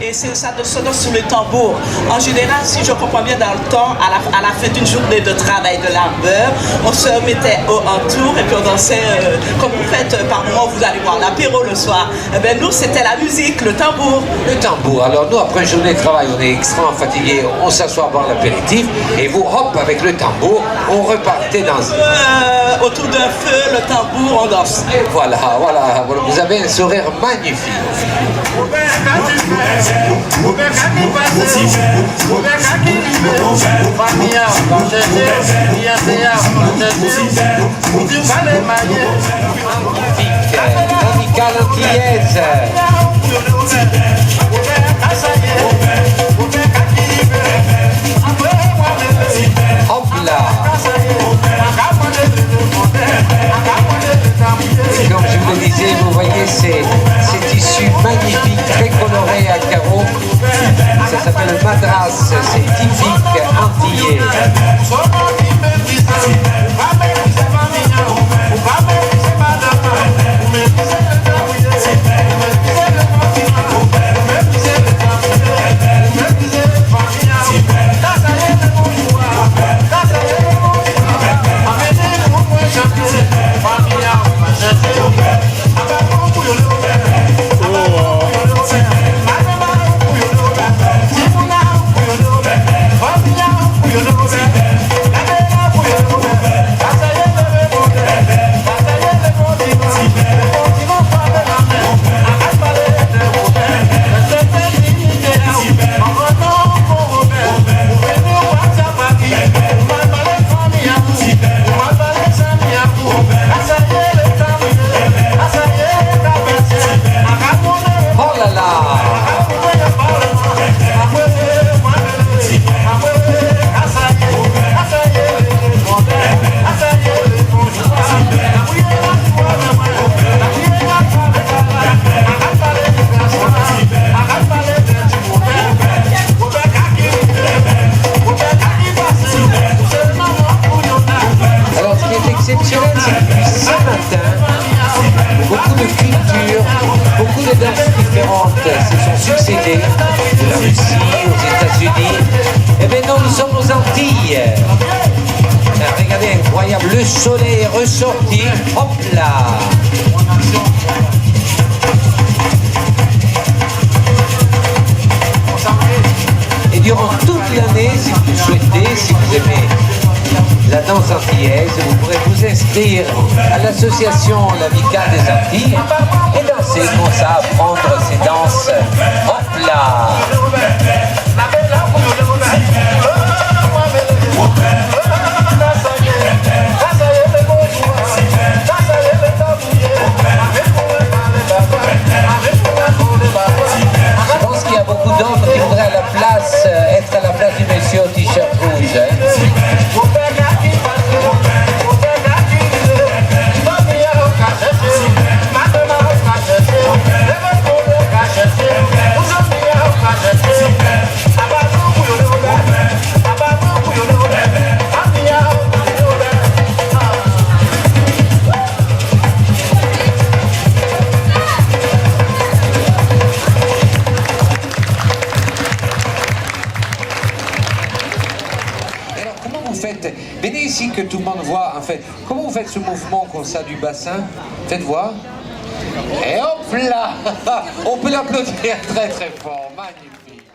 et ça se donne sur le tambour. En général, si je comprends bien dans le temps, à la fin d'une journée de travail de l'arbeur, on se mettait en tour et puis on dansait comme vous faites par moment, vous allez voir l'apéro le soir. Eh bien, nous, c'était la musique, le tambour. Le tambour. Alors nous, après une journée de travail, on est extrêmement fatigué, on s'assoit boire l'apéritif et vous, hop, avec le tambour, on repartait danser. Autour d'un feu, le tambour, on danse. Et voilà, vous avez un sourire magnifique. L'amicale antillaise. Hop là. Et comme je vous le disais, vous voyez ces tissus magnifiques, très colorés à carreaux. Ça s'appelle le madras, c'est typique antillais. De la Russie aux États-Unis. Eh bien non, nous sommes aux Antilles. Regardez, incroyable, le soleil est ressorti. Hop là. Et durant toute l'année, si vous souhaitez, si vous aimez la danse antillaise, vous pourrez vous inscrire à l'association l'Amicale des Antilles et danser comme ça, apprendre ces danses. Hop là. Je pense qu'il y a beaucoup d'hommes qui voudraient à la place, être à la place du monsieur au t-shirt rouge. Hein. Venez ici que tout le monde voit, en fait. Comment vous faites ce mouvement comme ça du bassin? Faites voir. Et hop là. On peut l'applaudir très très fort. Magnifique.